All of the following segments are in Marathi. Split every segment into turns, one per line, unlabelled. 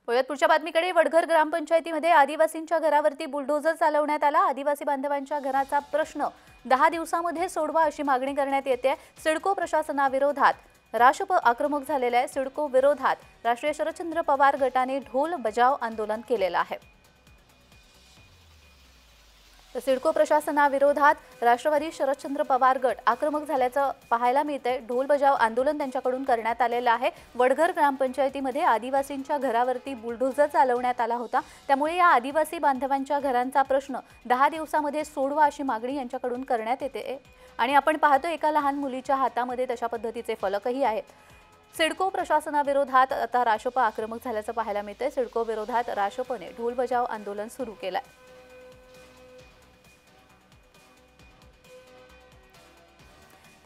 पुढच्या बातमीकडे वडघर ग्रामपंचायतीमध्ये आदिवासींच्या घरावरती बुलडोझर चालवण्यात आला। आदिवासी बांधवांच्या घराचा प्रश्न 10 दिवसांमध्ये सोडवा अशी मागणी करण्यात येते। सिडको प्रशासनाविरोधात राशप आक्रमक झालेल्या आहे। सिडको विरोधात राष्ट्रीय शरदचंद्र पवार गटाने ढोल बजाव आंदोलन केलेलं आहे। सिडको प्रशासनाविरोधात राष्ट्रवादी शरदचंद्र पवार गट आक्रमक झाल्याचं पाहायला मिळतंय। ढोल बजाव आंदोलन त्यांच्याकडून करण्यात आलेलं आहे। वडघर ग्रामपंचायतीमध्ये आदिवासींच्या घरावरती बुलडोझर चालवण्यात आला होता, त्यामुळे या आदिवासी बांधवांच्या घरांचा प्रश्न 10 दिवसांमध्ये सोडवा अशी मागणी यांच्याकडून करण्यात येते। आणि आपण पाहतो एका लहान मुलीच्या हातामध्ये तशा पद्धतीचे फलकही आहेत। सिडको प्रशासनाविरोधात आता राशप आक्रमक झाल्याचं पाहायला मिळतंय। सिडको विरोधात राशपने ढोल बजाव आंदोलन सुरू केलंय।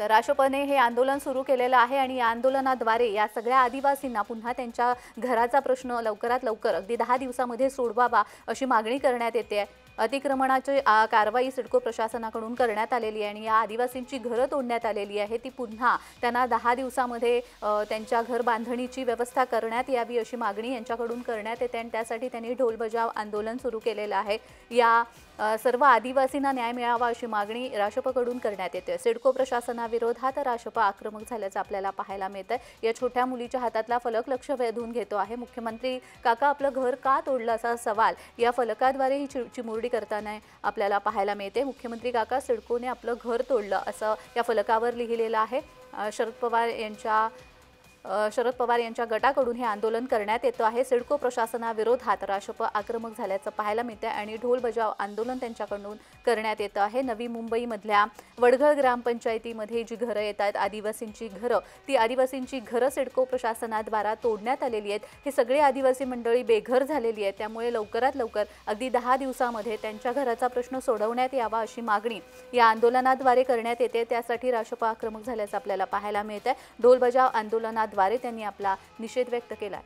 तर राशपने हे आंदोलन सुरू केलेलं आहे आणि या आंदोलनाद्वारे या सगळ्या आदिवासींना पुन्हा त्यांच्या घराचा प्रश्न लवकरात लवकर अगदी 10 दिवसांमध्ये सोडवावा अशी मागणी करण्यात येते। अतिक्रमणाची कारवाई सिडको प्रशासनाकडून करण्यात आलेली आहे आणि या आदिवासींची घरं तोडण्यात आलेली आहे, ती पुन्हा त्यांना 10 दिवसांमध्ये त्यांच्या घर बांधणीची व्यवस्था करण्यात यावी अशी मागणी यांच्याकडून करण्यात येते आणि त्यासाठी त्यांनी ढोल बजाव आंदोलन सुरू केलेलं आहे। या सर्व आदिवासींना न्याय मिळावा अशी मागणी राशपकडून करण्यात येते। सिडको प्रशासनाविरोधात राशप आक्रमक झाल्याचं आपल्याला पाहायला मिळतंय। या छोट्या मुलीच्या हातातला फलक लक्ष वेधून घेतो आहे। मुख्यमंत्री काका आपलं घर का तोडलं असा सवाल या फलकाद्वारे ही चिमुरडी करताना आपल्याला पाहायला मिळते। मुख्यमंत्री काका सिडकोने आपलं घर तोडलं असं या फलकावर लिहिलेलं आहे। शरद पवार यांच्या गटाकडून हे आंदोलन करण्यात येतं आहे। सिडको प्रशासनाविरोधात राशप आक्रमक झाल्याचं पाहायला मिळतं आणि ढोल बजाव आंदोलन त्यांच्याकडून करण्यात येतं आहे। नवी मुंबईमधल्या वडघर ग्रामपंचायतीमध्ये जी घरं येतात आदिवासींची घरं, ती आदिवासींची घरं सिडको प्रशासनाद्वारा तोडण्यात आलेली आहेत। ही सगळी आदिवासी मंडळी बेघर झालेली आहे, त्यामुळे लवकरात लवकर अगदी 10 दिवसांमध्ये त्यांच्या घराचा प्रश्न सोडवण्यात यावा अशी मागणी या आंदोलनाद्वारे करण्यात येते। त्यासाठी राशप आक्रमक झाल्याचं आपल्याला पाहायला मिळतंय। ढोल बजाव आंदोलनाद्वारे त्यांनी आपला निषेध व्यक्त केला।